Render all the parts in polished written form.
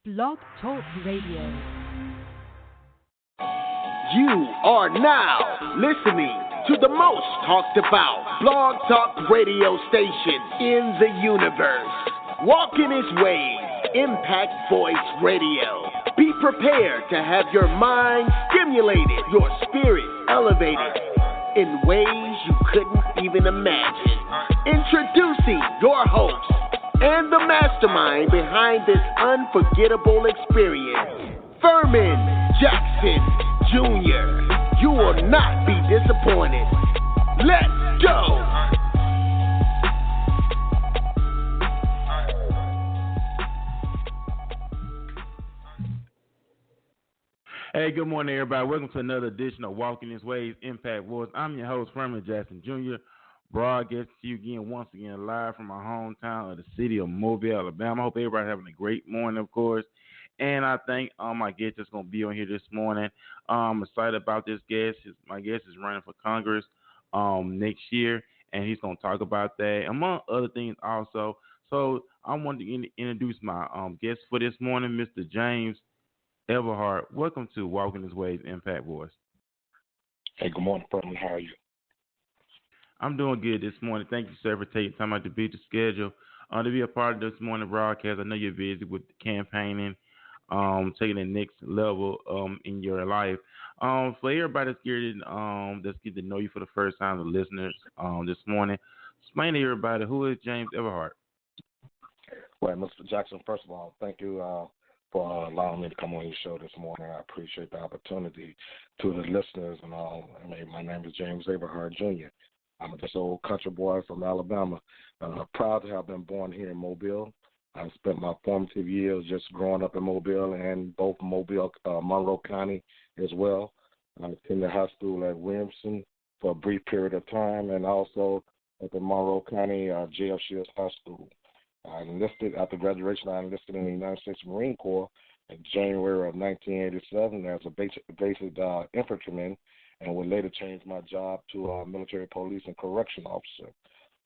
Blog Talk Radio. You are now listening to the most talked about blog talk radio station in the universe. Walk in His ways, Impact Voice Radio. Be prepared to have your mind stimulated, your spirit elevated in ways you couldn't even imagine. Introducing your host and the mastermind behind this unforgettable experience, Furman Jackson Jr. You will not be disappointed. Let's go! Hey, good morning, everybody. Welcome to another edition of Walking His Ways Impact Voice. I'm your host, Furman Jackson Jr., broadcasting to you once again, live from my hometown of the city of Mobile, Alabama. I hope everybody's having a great morning, of course. And I thank my guest that's going to be on here this morning. I'm excited about this guest. My guest is running for Congress next year, and he's going to talk about that, among other things also. So I wanted to introduce my guest for this morning, Mr. James Averhart. Welcome to Walking His Ways Impact Voice. Hey, good morning, Furman. How are you? I'm doing good this morning. Thank you, sir, for taking time out to beat the schedule to be a part of this morning broadcast. I know you're busy with campaigning, taking the next level in your life. For everybody that's getting to know you for the first time, the listeners this morning, explain to everybody, who is James Averhart? Well, Mr. Jackson, first of all, thank you for allowing me to come on your show this morning. I appreciate the opportunity. To the listeners and all, my name is James Averhart Jr. I'm just an old country boy from Alabama. Proud to have been born here in Mobile. I spent my formative years just growing up in Mobile and both Mobile, Monroe County as well. I attended high school at Williamson for a brief period of time, and also at the Monroe County J.F. Shields High School. I enlisted, after graduation, I enlisted in the United States Marine Corps in January of 1987 as a basic infantryman, and would later change my job to military police and correction officer.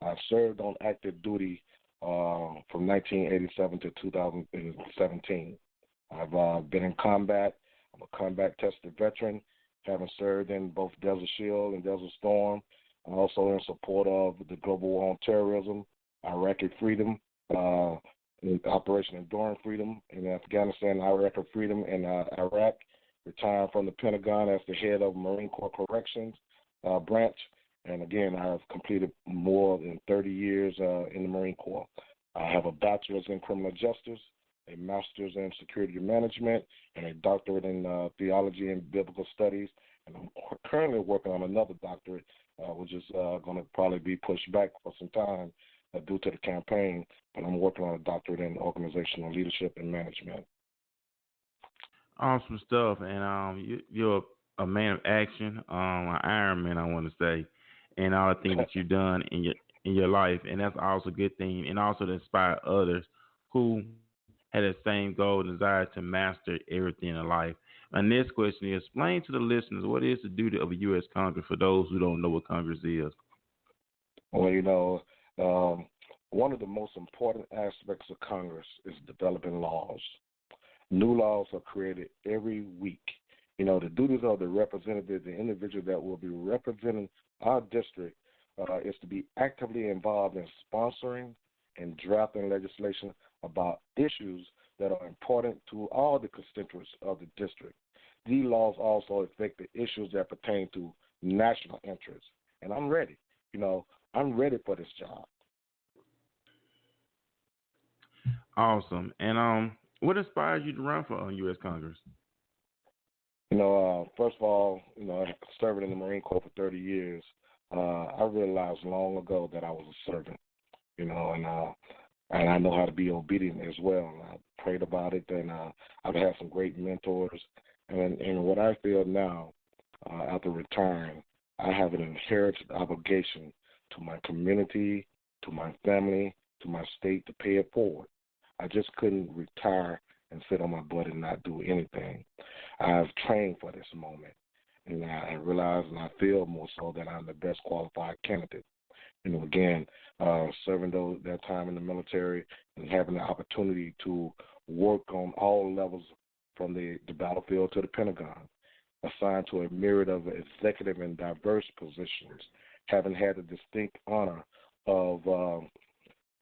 I served on active duty from 1987 to 2017. I've been in combat. I'm a combat-tested veteran, having served in both Desert Shield and Desert Storm, and also in support of the Global War on Terrorism, Iraqi Freedom, in Operation Enduring Freedom in Afghanistan, Iraqi Freedom in Iraq, retired from the Pentagon as the head of Marine Corps Corrections branch. And again, I have completed more than 30 years in the Marine Corps. I have a bachelor's in criminal justice, a master's in security management, and a doctorate in theology and biblical studies. And I'm currently working on another doctorate, which is going to probably be pushed back for some time due to the campaign. But I'm working on a doctorate in organizational leadership and management. Awesome stuff. And you're a man of action, an Iron Man, I want to say, and all the things that you've done in your life. And that's also a good thing, and also to inspire others who had the same goal and desire to master everything in life. My next question is, explain to the listeners what is the duty of a U.S. Congress for those who don't know what Congress is. Well, one of the most important aspects of Congress is developing laws. New laws are created every week. The duties of the representative, the individual that will be representing our district, is to be actively involved in sponsoring and drafting legislation about issues that are important to all the constituents of the district. These laws also affect the issues that pertain to national interests. And I'm ready. I'm ready for this job. Awesome. And what inspired you to run for U.S. Congress? First of all, serving in the Marine Corps for 30 years, I realized long ago that I was a servant, and I know how to be obedient as well. And I prayed about it, and I've had some great mentors. And what I feel now, after retiring, I have an inherited obligation to my community, to my family, to my state to pay it forward. I just couldn't retire and sit on my butt and not do anything. I've trained for this moment, and I realize and I feel more so that I'm the best qualified candidate. Again, serving that time in the military and having the opportunity to work on all levels from the battlefield to the Pentagon, assigned to a myriad of executive and diverse positions, having had the distinct honor of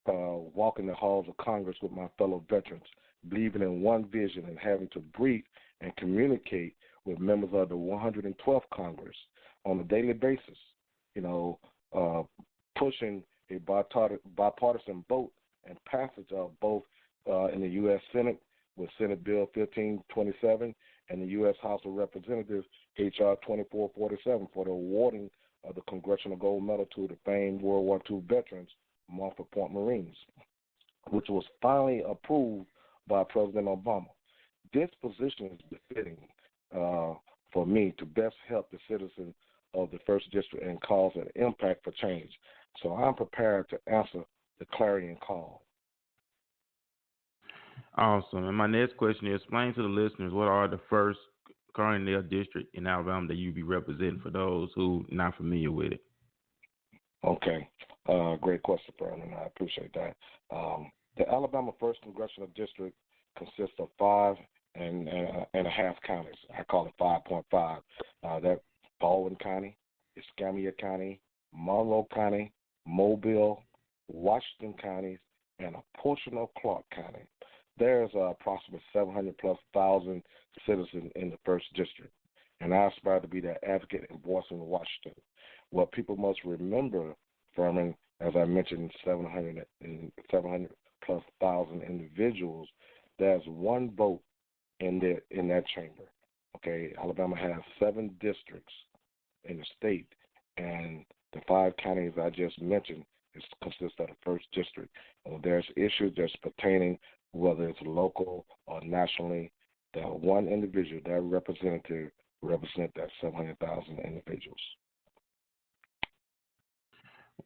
walking the halls of Congress with my fellow veterans, believing in one vision and having to brief and communicate with members of the 112th Congress on a daily basis, pushing a bipartisan vote and passage of both in the U.S. Senate with Senate Bill 1527 and the U.S. House of Representatives H.R. 2447 for the awarding of the Congressional Gold Medal to the famed World War II veterans, Montford Point Marines, which was finally approved by President Obama. This position is befitting for me to best help the citizens of the 1st District and cause an impact for change. So I'm prepared to answer the clarion call. Awesome. And my next question is, explain to the listeners what are the 1st Congressional District in Alabama that you be representing for those who not familiar with it. Okay. Great question, Brandon. I appreciate that. The Alabama 1st Congressional District consists of 5 and a half counties. I call it 5.5. That Baldwin County, Escambia County, Monroe County, Mobile, Washington counties, and a portion of Clark County. There's approximately 700,000+ citizens in the 1st District, and I aspire to be that advocate and voice in Washington. What people must remember, Furman, as I mentioned, 700+ thousand individuals, there's one vote in that chamber. Okay, Alabama has 7 districts in the state, and the 5 counties I just mentioned consist of the 1st District. There's issues that's pertaining, whether it's local or nationally, that one individual, that representative, represent that 700,000 individuals.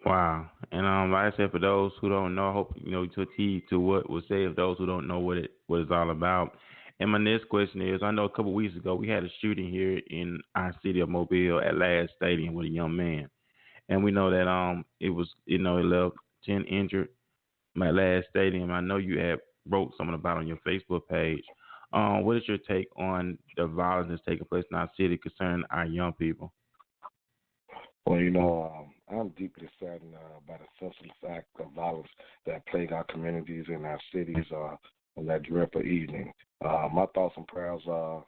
Wow. And like I said, for those who don't know, I hope to tease to what was said, those who don't know what it's all about. And my next question is, I know a couple of weeks ago we had a shooting here in our city of Mobile at Last Stadium with a young man. And we know that it was, it left 10 injured at Last Stadium. I know you had wrote something about it on your Facebook page. What is your take on the violence that's taking place in our city concerning our young people? Well, I'm deeply saddened by the senseless act of violence that plague our communities and our cities on that dreadful evening. My thoughts and prayers of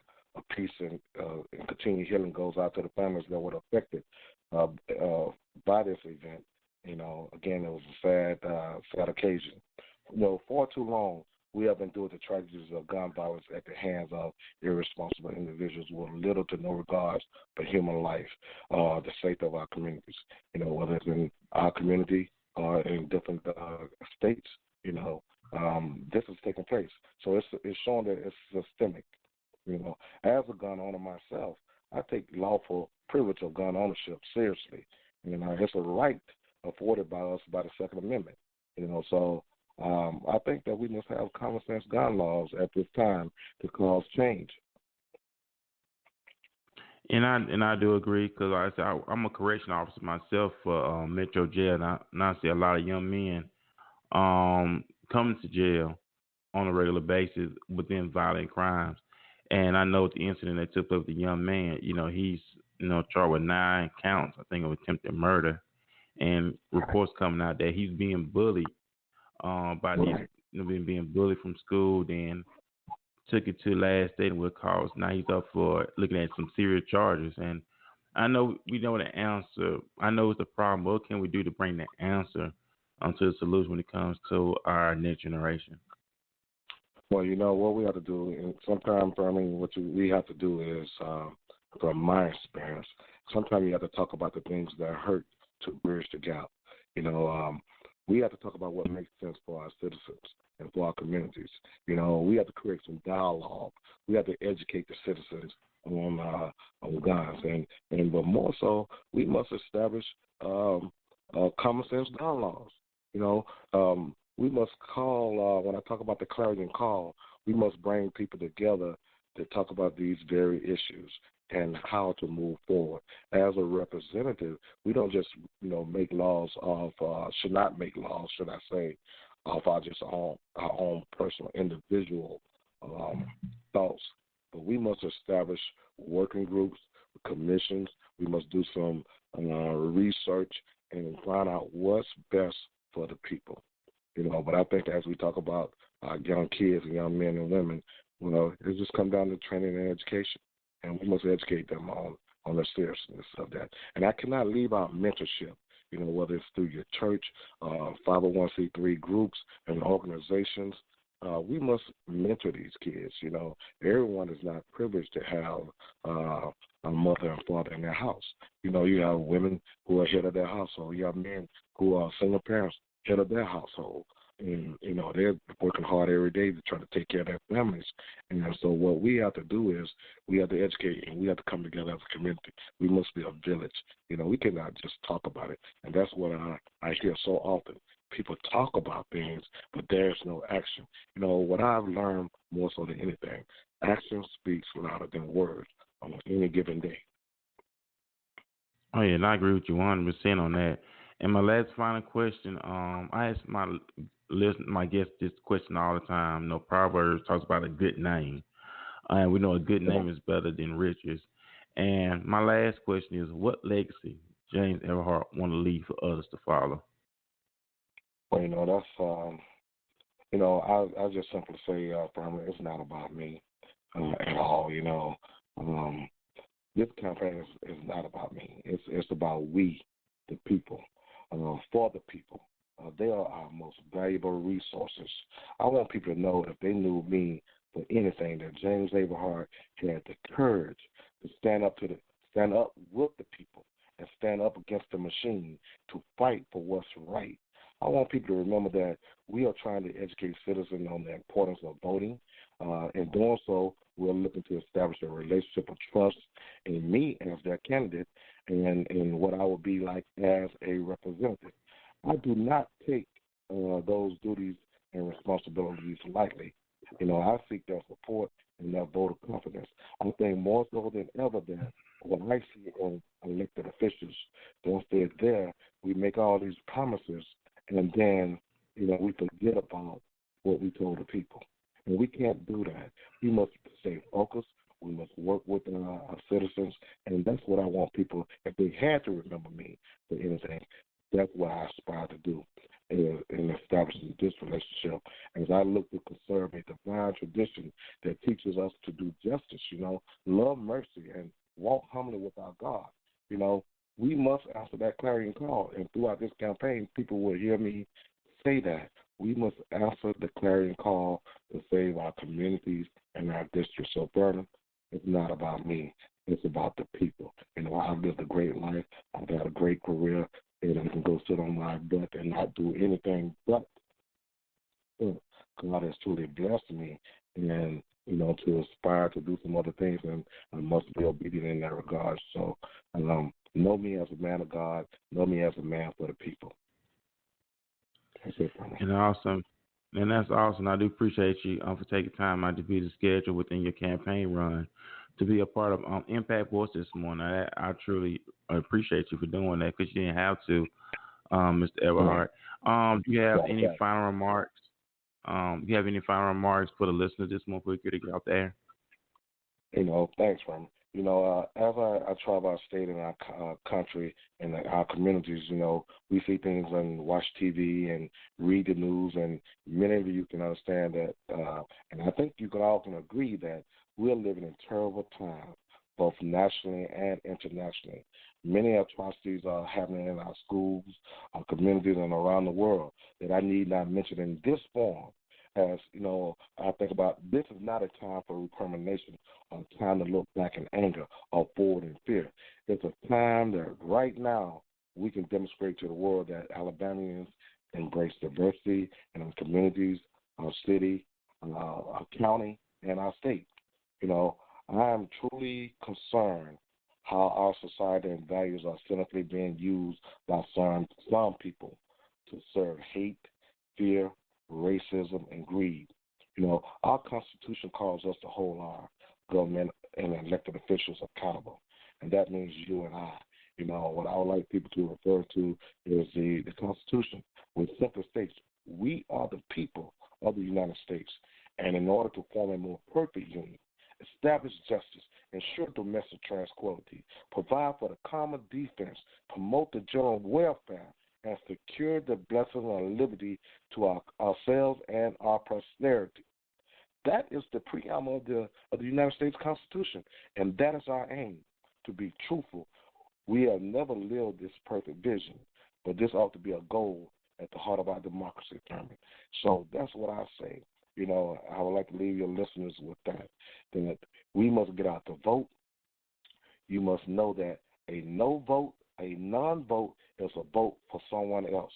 peace and continued healing goes out to the families that were affected by this event. Again, it was a sad occasion. For too long, we have endured the tragedies of gun violence at the hands of irresponsible individuals with little to no regards for human life, the safety of our communities. Whether it's in our community or in different states, this is taking place. So it's showing that it's systemic. As a gun owner myself, I take lawful privilege of gun ownership seriously. It's a right afforded by us by the Second Amendment. So I think that we must have common sense gun laws at this time to cause change. And I do agree, because like I said, I'm a correction officer myself for Metro Jail, and I see a lot of young men coming to jail on a regular basis within violent crimes. And I know the incident that took place with the young man, he's charged with 9 counts, I think, of attempted murder, and reports coming out that he's being bullied by these, being bullied from school, then took it to Last Stadium with cause. Now he's up for looking at some serious charges. And I know we know the answer. I know it's the problem. What can we do to bring the answer to the solution when it comes to our next generation? Well, what we have to do, and sometimes, what we have to do is, from my experience, sometimes you have to talk about the things that hurt to bridge the gap. We have to talk about what makes sense for our citizens and for our communities. We have to create some dialogue. We have to educate the citizens on guns, but more so, we must establish common sense gun laws. We must call, when I talk about the clarion call, we must bring people together to talk about these very issues. and how to move forward. As a representative, we don't just, make laws of, should not make laws, should I say, of our own personal, individual thoughts. But we must establish working groups, commissions. We must do some research and find out what's best for the people. But I think as we talk about young kids and young men and women, it just comes down to training and education, and we must educate them on the seriousness of that. And I cannot leave out mentorship, whether it's through your church, 501c3 groups and organizations. We must mentor these kids. Everyone is not privileged to have a mother and father in their house. You have women who are head of their household. You have men who are single parents, head of their household. And, they're working hard every day to try to take care of their families. And so what we have to do is we have to educate and we have to come together as a community. We must be a village. We cannot just talk about it. And that's what I hear so often. People talk about things, but there's no action. What I've learned more so than anything, action speaks louder than words on any given day. Oh, yeah, and I agree with you 100% on that. And my last final question, I ask my guests this question all the time. Proverbs talks about a good name. And we know a good name is better than riches. And my last question is, what legacy James Averhart want to leave for others to follow? Well, that's, I'll just simply say, Farmer, it's not about me at all, This campaign is not about me. It's about we, the people, for the people. They are our most valuable resources. I want people to know if they knew me for anything, that James Averhart had the courage to stand up with the people and stand up against the machine to fight for what's right. I want people to remember that we are trying to educate citizens on the importance of voting. In doing so, we're looking to establish a relationship of trust in me as their candidate and in what I would be like as a representative. I do not take those duties and responsibilities lightly. I seek their support and their vote of confidence. I think more so than ever that when I see in elected officials, once they're there, we make all these promises and then, we forget about what we told the people. And we can't do that. We must stay focused. We must work with our citizens. And that's what I want people, if they had to remember me for anything, that's what I aspire to do in establishing this relationship. As I look to conserve a divine tradition that teaches us to do justice, love mercy, and walk humbly with our God. We must answer that clarion call. And throughout this campaign, people will hear me say that. We must answer the clarion call to save our communities and our districts. So, Vernon, it's not about me. It's about the people. I've lived a great life. I've had a great career, and I can go sit on my butt and not do anything but God has truly blessed me. And, to aspire to do some other things, and I must be obedient in that regard. So, know me as a man of God. Know me as a man for the people. That's it, Vernon. And awesome. And that's awesome. I do appreciate you for taking time out to be the schedule within your campaign run to be a part of Impact Voice this morning. I truly appreciate you for doing that because you didn't have to, Mr. Averhart. Do you have any final remarks? Do you have any final remarks for the listeners this month before we get out there? Thanks, Vernon. As I travel our state and our country and our communities, we see things and watch TV and read the news, and many of you can understand that, and I think you can all can agree that we're living in terrible times, both nationally and internationally. Many atrocities are happening in our schools, our communities, and around the world that I need not mention in this form. As I think about this is not a time for recrimination or time to look back in anger or forward in fear. It's a time that right now we can demonstrate to the world that Alabamians embrace diversity in our communities, our city, our county, and our state. I am truly concerned how our society and values are cynically being used by some people to serve hate, fear, racism, and greed. Our Constitution calls us to hold government and elected officials accountable. And that means you and I. What I would like people to refer to is the Constitution, which simply states we are the people of the United States. And in order to form a more perfect union, establish justice, ensure domestic tranquility, provide for the common defense, promote the general welfare, and secure the blessing of liberty to ourselves and our posterity. That is the preamble of the United States Constitution, and that is our aim, to be truthful. We have never lived this perfect vision, but this ought to be a goal at the heart of our democracy, Thurman. So that's what I say. I would like to leave your listeners with that we must get out the vote. You must know that a no vote, a non-vote, is a vote for someone else.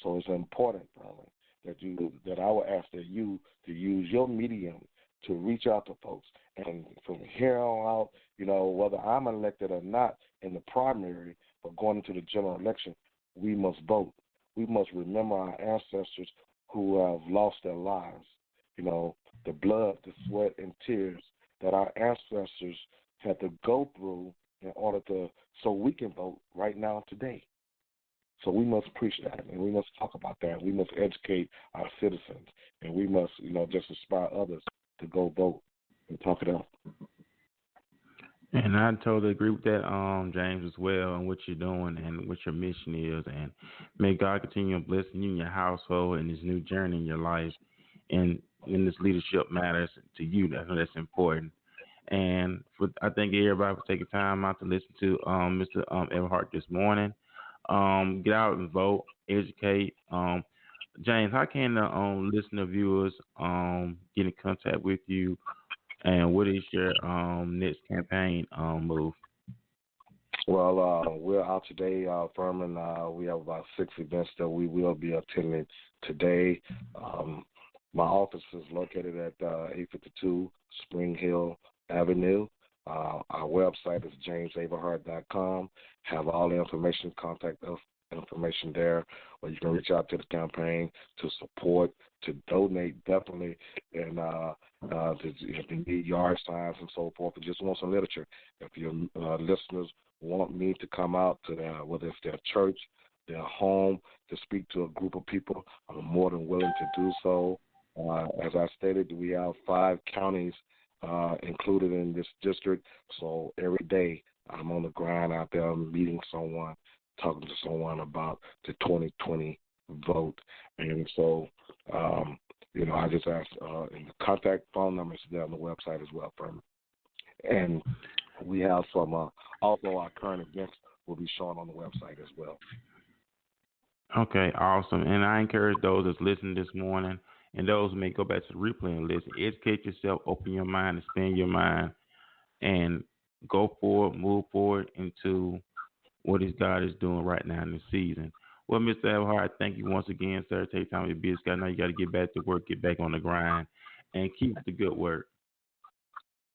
So it's important, Thurman, that I would ask that you to use your medium to reach out to folks. And from here on out, whether I'm elected or not in the primary, but going into the general election, we must vote. We must remember our ancestors who have lost their lives, the blood, the sweat, and tears that our ancestors had to go through in order so we can vote right now today. So we must preach that, and we must talk about that. We must educate our citizens, and we must, just inspire others to go vote and talk it out. And I totally agree with that, James, as well, and what you're doing and what your mission is. And may God continue blessing you and your household and this new journey in your life. And in this leadership matters to you. That's important. And I thank everybody for taking time out to listen to Mr. Averhart this morning. Get out and vote, educate. James, how can the listener viewers get in contact with you? And what is your next campaign move? Well, we're out today, Furman. We have about 6 events that we will be attending today. My office is located at 852 Spring Hill Avenue. Our website is jamesaverhart.com. Have all the information, contact us information there, or you can reach out to the campaign to support, to donate, definitely, and if you need yard signs and so forth, and just want some literature. If your listeners want me to come out to whether it's their church, their home, to speak to a group of people, I'm more than willing to do so. As I stated, we have 5 counties included in this district, so every day I'm on the grind out there meeting someone, talking to someone about the 2020 vote. And so, I just asked, and the contact phone number is there on the website as well, Furman. And we have some, also our current events will be shown on the website as well. Okay, awesome. And I encourage those that's listening this morning and those who may go back to the replay and listen, educate yourself, open your mind, expand your mind, and go forward, move forward into what God is doing right now in this season. Well, Mr. Averhart, thank you once again, sir. Take time with your business. I know you got to get back to work, get back on the grind, and keep the good work.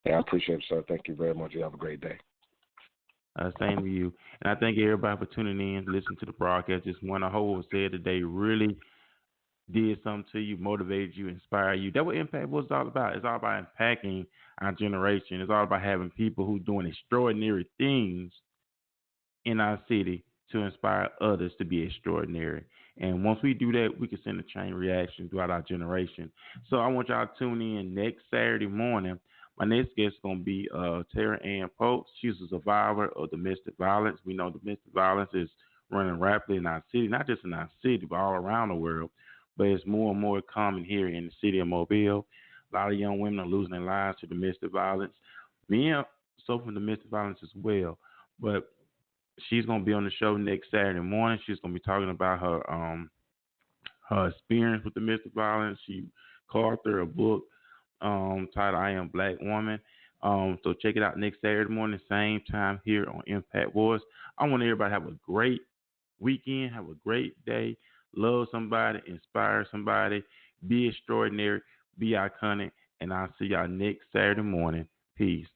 Yeah, I appreciate it, sir. Thank you very much. You have a great day. Same to you. And I thank everybody for tuning in, listening to the broadcast. Just want to hope what was said today really did something to you, motivated you, inspired you. That's what Impact was all about. It's all about impacting our generation. It's all about having people who are doing extraordinary things in our city to inspire others to be extraordinary. And once we do that, we can send a chain reaction throughout our generation. So I want y'all to tune in next Saturday morning. My next guest is going to be Tara Ann Pope. She's a survivor of domestic violence. We know domestic violence is running rapidly in our city, not just in our city, but all around the world. But it's more and more common here in the city of Mobile. A lot of young women are losing their lives to domestic violence. Men suffer from domestic violence as well. But she's going to be on the show next Saturday morning. She's going to be talking about her experience with domestic violence. She co-authored a book titled I Am Black Woman. So check it out next Saturday morning, same time here on Impact Voice. I want everybody to have a great weekend, have a great day, love somebody, inspire somebody, be extraordinary, be iconic, and I'll see y'all next Saturday morning. Peace.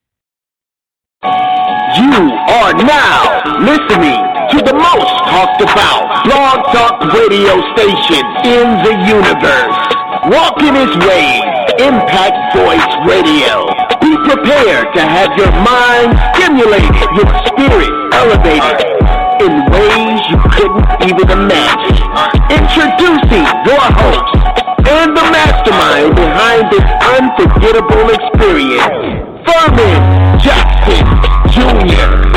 You are now listening to the most talked about blog talk radio station in the universe. Walking his way, Impact Voice Radio. Be prepared to have your mind stimulated, your spirit elevated in ways you couldn't even imagine. Introducing your host and the mastermind behind this unforgettable experience, Furman Jackson Jr.